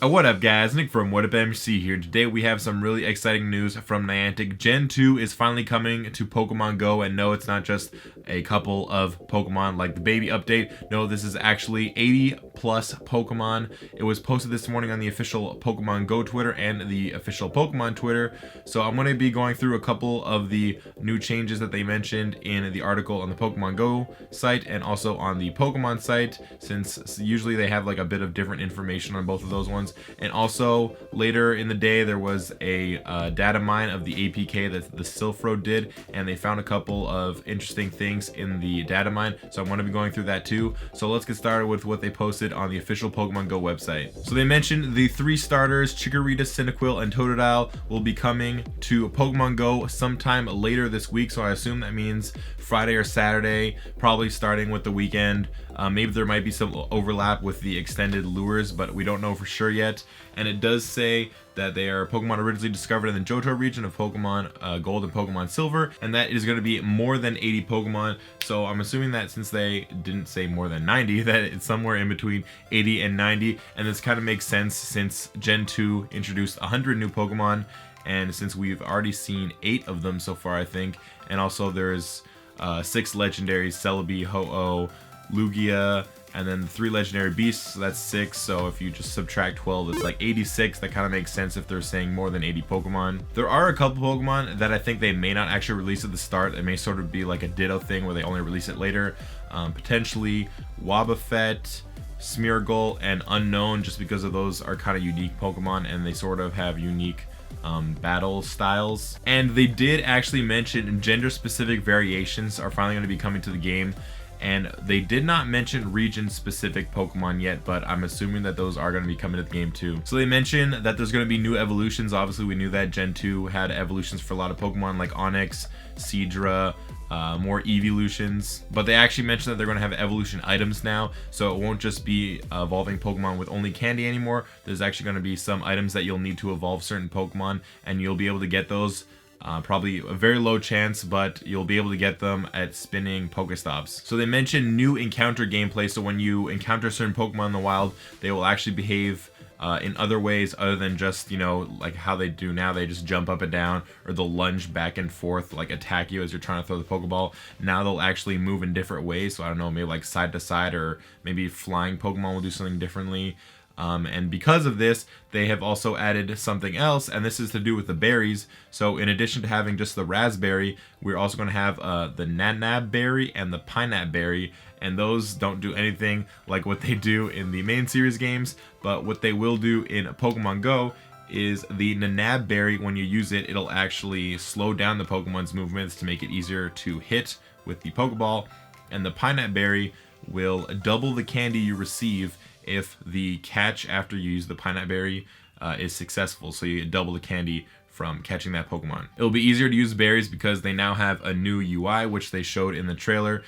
What up guys, Nick from WhatUpMC here. Today we have some really exciting news from Niantic. Gen 2 is finally coming to Pokemon Go, and no, it's not just a couple of Pokemon like the baby update. No, this is actually 80 plus Pokemon. It was posted this morning on the official Pokemon Go Twitter and the official Pokemon Twitter. So I'm going to be going through a couple of the new changes that they mentioned in the article on the Pokemon Go site and also on the Pokemon site, since usually they have like a bit of different information on both of those ones. And also later in the day there was a data mine of the APK that the Silph did, and they found a couple of interesting things in the data mine, so I'm going to be going through that too. So let's get started with what they posted on the official Pokemon Go website. So they mentioned the 3 starters, Chikorita, Cyndaquil, and Totodile, will be coming to Pokemon Go sometime later this week, so I assume that means Friday or Saturday, probably starting with the weekend. Maybe there might be some overlap with the extended lures, but we don't know for sure yet. And it does say that they are Pokemon originally discovered in the Johto region of Pokemon Gold and Pokemon Silver, and that is going to be more than 80 Pokemon. So I'm assuming that since they didn't say more than 90, that it's somewhere in between 80 and 90, and this kind of makes sense since Gen 2 introduced 100 new Pokemon, and since we've already seen 8 of them so far, I think. And also there's 6 legendaries: Celebi, Ho-Oh, Lugia, and then 3 legendary beasts, so that's 6. So if you just subtract 12, it's like 86. That kind of makes sense if they're saying more than 80 Pokemon. There are a couple Pokemon that I think they may not actually release at the start. It may sort of be like a Ditto thing where they only release it later. Potentially Wobbuffet, Smeargle, and Unknown, just because of those are kind of unique Pokemon and they sort of have unique battle styles. And they did actually mention gender specific variations are finally going to be coming to the game, and they did not mention region specific Pokemon yet, but I'm assuming that those are going to be coming to the game too. So they mentioned that there's going to be new evolutions. Obviously we knew that Gen 2 had evolutions for a lot of Pokemon like Onix, Seadra, more evolutions, but they actually mentioned that they're going to have evolution items now, so it won't just be evolving Pokemon with only candy anymore. There's actually going to be some items that you'll need to evolve certain Pokemon, and you'll be able to get those probably a very low chance, but you'll be able to get them at spinning Pokestops. So they mentioned new encounter gameplay, so when you encounter certain Pokemon in the wild, they will actually behave in other ways other than just, you know, like how they do now. They just jump up and down, or they'll lunge back and forth, like attack you as you're trying to throw the Pokeball. Now they'll actually move in different ways, so I don't know, maybe like side to side, or maybe flying Pokemon will do something differently. And because of this, they have also added something else, and this is to do with the berries. So in addition to having just the raspberry, we're also going to have the nanab berry and the pineapple berry, and those don't do anything like what they do in the main series games, but what they will do in Pokemon Go is the nanab berry, when you use it, it'll actually slow down the Pokemon's movements to make it easier to hit with the Pokeball, and the pineapple berry will double the candy you receive if the catch after you use the pineapple berry is successful, so you get double the candy from catching that Pokemon. It'll be easier to use berries because they now have a new UI, which they showed in the trailer.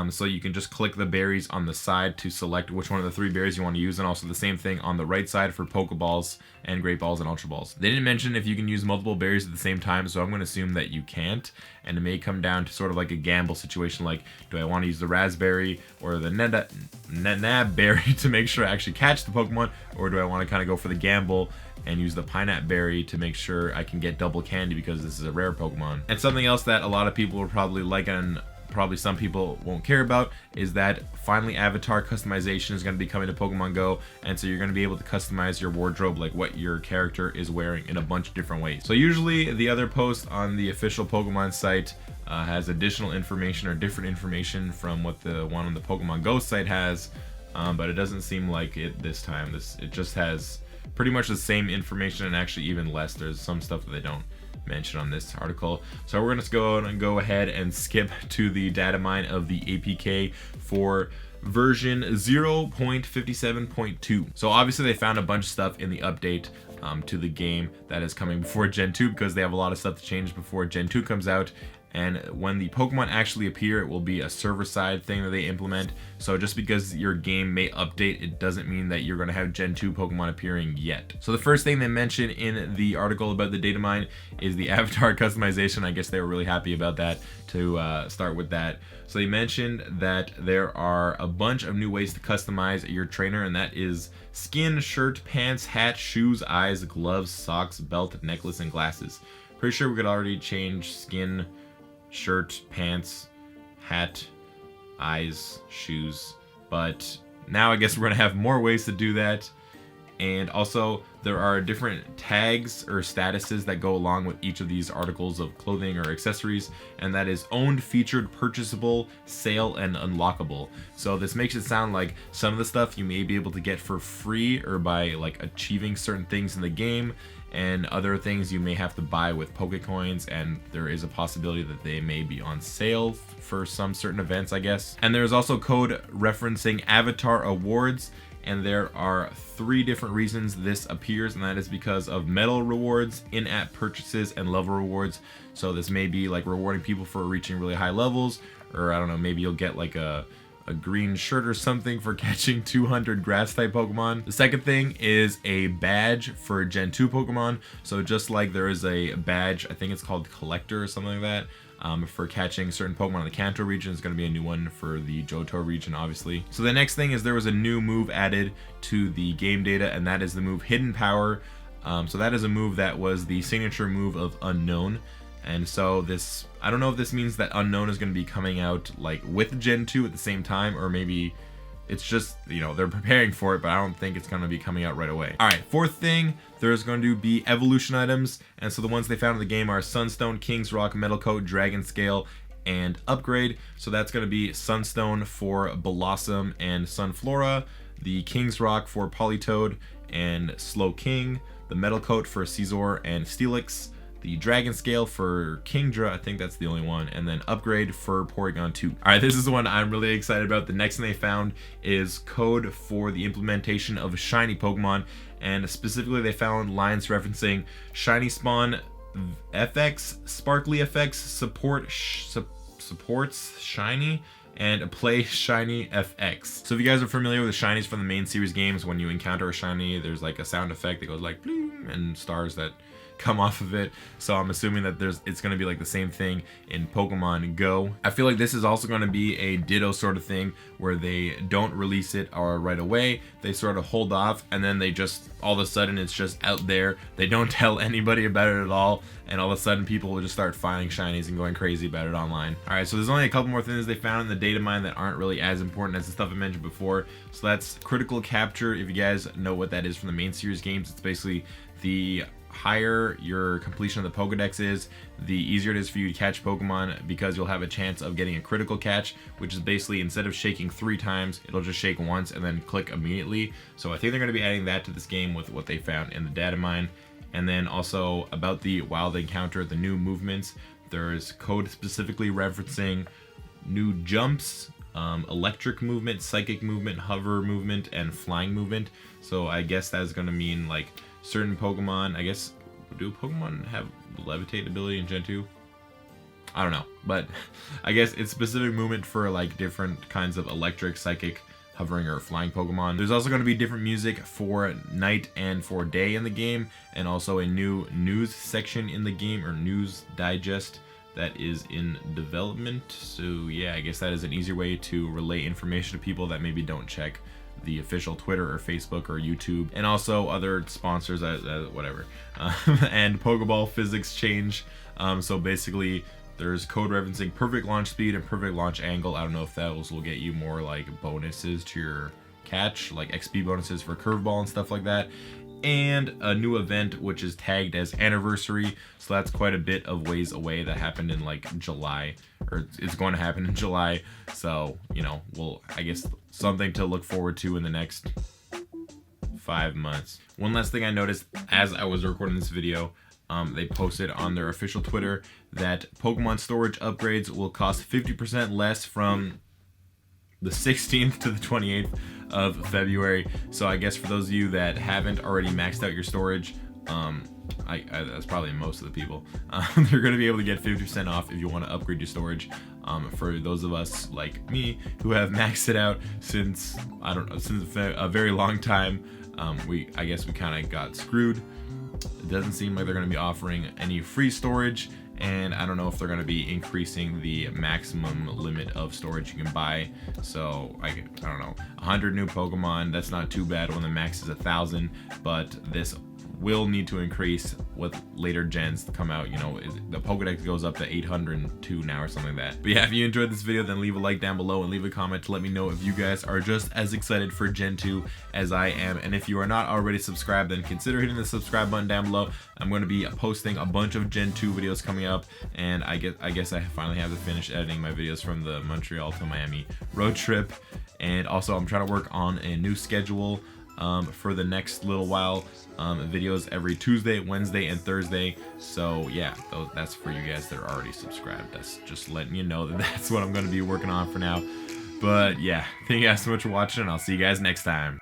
So you can just click the berries on the side to select which one of the 3 berries you want to use, and also the same thing on the right side for Pokeballs and Great Balls and Ultra Balls. They didn't mention if you can use multiple berries at the same time, so I'm going to assume that you can't, and it may come down to sort of like a gamble situation, like do I want to use the raspberry or the nanab berry to make sure I actually catch the Pokemon, or do I want to kind of go for the gamble and use the pineapple berry to make sure I can get double candy because this is a rare Pokemon. And something else that a lot of people will probably like, and probably some people won't care about, is that finally avatar customization is going to be coming to Pokemon Go, and so you're going to be able to customize your wardrobe, like what your character is wearing, in a bunch of different ways. So usually the other post on the official Pokemon site has additional information or different information from what the one on the Pokemon Go site has, but it doesn't seem like it this time. It just has pretty much the same information, and actually even less. There's some stuff that they don't mention on this article. So we're gonna go ahead and skip to the data mine of the APK for version 0.57.2. So obviously they found a bunch of stuff in the update to the game that is coming before Gen 2, because they have a lot of stuff to change before Gen 2 comes out. And when the Pokemon actually appear, it will be a server-side thing that they implement. So just because your game may update, it doesn't mean that you're going to have Gen 2 Pokemon appearing yet. So the first thing they mention in the article about the data mine is the avatar customization. I guess they were really happy about that to start with that. So they mentioned that there are a bunch of new ways to customize your trainer, and that is skin, shirt, pants, hat, shoes, eyes, gloves, socks, belt, necklace, and glasses. Pretty sure we could already change skin, shirt, pants, hat, eyes, shoes, but now I guess we're gonna have more ways to do that. And also there are different tags or statuses that go along with each of these articles of clothing or accessories, and that is owned, featured, purchasable, sale, and unlockable. So this makes it sound like some of the stuff you may be able to get for free or by like achieving certain things in the game, and other things you may have to buy with Pokecoins, and there is a possibility that they may be on sale for some certain events, I guess. And there's also code referencing avatar awards, and there are 3 different reasons this appears, and that is because of medal rewards, in-app purchases, and level rewards. So this may be like rewarding people for reaching really high levels, or I don't know, maybe you'll get like a green shirt or something for catching 200 grass type Pokemon. The second thing is a badge for Gen 2 Pokemon. So just like there is a badge, I think it's called Collector or something like that, for catching certain Pokemon in the Kanto region. It's going to be a new one for the Johto region, obviously. So the next thing is there was a new move added to the game data, and that is the move Hidden Power. So that is a move that was the signature move of Unknown. And so this, I don't know if this means that Unknown is going to be coming out like with Gen 2 at the same time, or maybe it's just, you know, they're preparing for it, but I don't think it's going to be coming out right away. All right, fourth thing, there's going to be evolution items. And so the ones they found in the game are Sunstone, King's Rock, Metal Coat, Dragon Scale, and Upgrade. So that's going to be Sunstone for Blossom and Sunflora, the King's Rock for Politoed and Slow King, the Metal Coat for Scizor and Steelix, the Dragon Scale for Kingdra, I think that's the only one, and then Upgrade for Porygon 2. All right, this is the one I'm really excited about. The next thing they found is code for the implementation of shiny Pokemon, and specifically they found lines referencing Shiny Spawn FX, Sparkly FX, supports Shiny, and Play Shiny FX. So if you guys are familiar with the shinies from the main series games, when you encounter a shiny, there's like a sound effect that goes like bling, and stars that come off of it. So I'm assuming that it's going to be like the same thing in Pokemon Go. I feel like this is also going to be a ditto sort of thing where they don't release it right away. They sort of hold off, and then they just all of a sudden it's just out there. They don't tell anybody about it at all, and all of a sudden people will just start finding shinies and going crazy about it online. All right, so there's only a couple more things they found in the data mine that aren't really as important as the stuff I mentioned before. So that's critical capture. If you guys know what that is from the main series games, it's basically the higher your completion of the Pokedex is, the easier it is for you to catch Pokemon, because you'll have a chance of getting a critical catch, which is basically instead of shaking 3 times, it'll just shake once and then click immediately. So I think they're going to be adding that to this game with what they found in the data mine. And then also about the wild encounter, the new movements, there's code specifically referencing new jumps, electric movement, psychic movement, hover movement, and flying movement. So I guess that's going to mean like certain Pokemon, I guess, do Pokemon have levitate ability in Gen 2? I don't know, but I guess it's specific movement for like different kinds of electric, psychic, hovering, or flying Pokemon. There's also going to be different music for night and for day in the game, and also a new news section in the game, or news digest, that is in development. So yeah, I guess that is an easier way to relay information to people that maybe don't check the official Twitter or Facebook or YouTube, and also other sponsors, whatever. And Pokeball physics change. So basically there's code referencing perfect launch speed and perfect launch angle. I don't know if those will get you more like bonuses to your catch, like XP bonuses for curveball and stuff like that. And a new event which is tagged as anniversary, so that's quite a bit of ways away. That happened in like July, or it's going to happen in July. So, you know, well, I guess something to look forward to in the next 5 months. One last thing I noticed as I was recording this video, they posted on their official Twitter that Pokemon storage upgrades will cost 50% less from the 16th to the 28th of February. So I guess for those of you that haven't already maxed out your storage, That's probably most of the people. They're going to be able to get 50% off if you want to upgrade your storage. For those of us like me who have maxed it out since a very long time, I guess we kind of got screwed. It doesn't seem like they're going to be offering any free storage, and I don't know if they're going to be increasing the maximum limit of storage you can buy. So I don't know, 100 new Pokemon, that's not too bad when the max is 1,000, but this will need to increase with later gens to come out. You know, the Pokedex goes up to 802 now or something like that. But yeah, if you enjoyed this video, then leave a like down below and leave a comment to let me know if you guys are just as excited for Gen 2 as I am. And if you are not already subscribed, then consider hitting the subscribe button down below. I'm going to be posting a bunch of Gen 2 videos coming up, and I guess I finally have to finish editing my videos from the Montreal to Miami road trip. And also I'm trying to work on a new schedule for the next little while. Videos every Tuesday, Wednesday, and Thursday. So yeah, that's for you guys that are already subscribed. That's just letting you know that that's what I'm going to be working on for now. But yeah, thank you guys so much for watching, and I'll see you guys next time.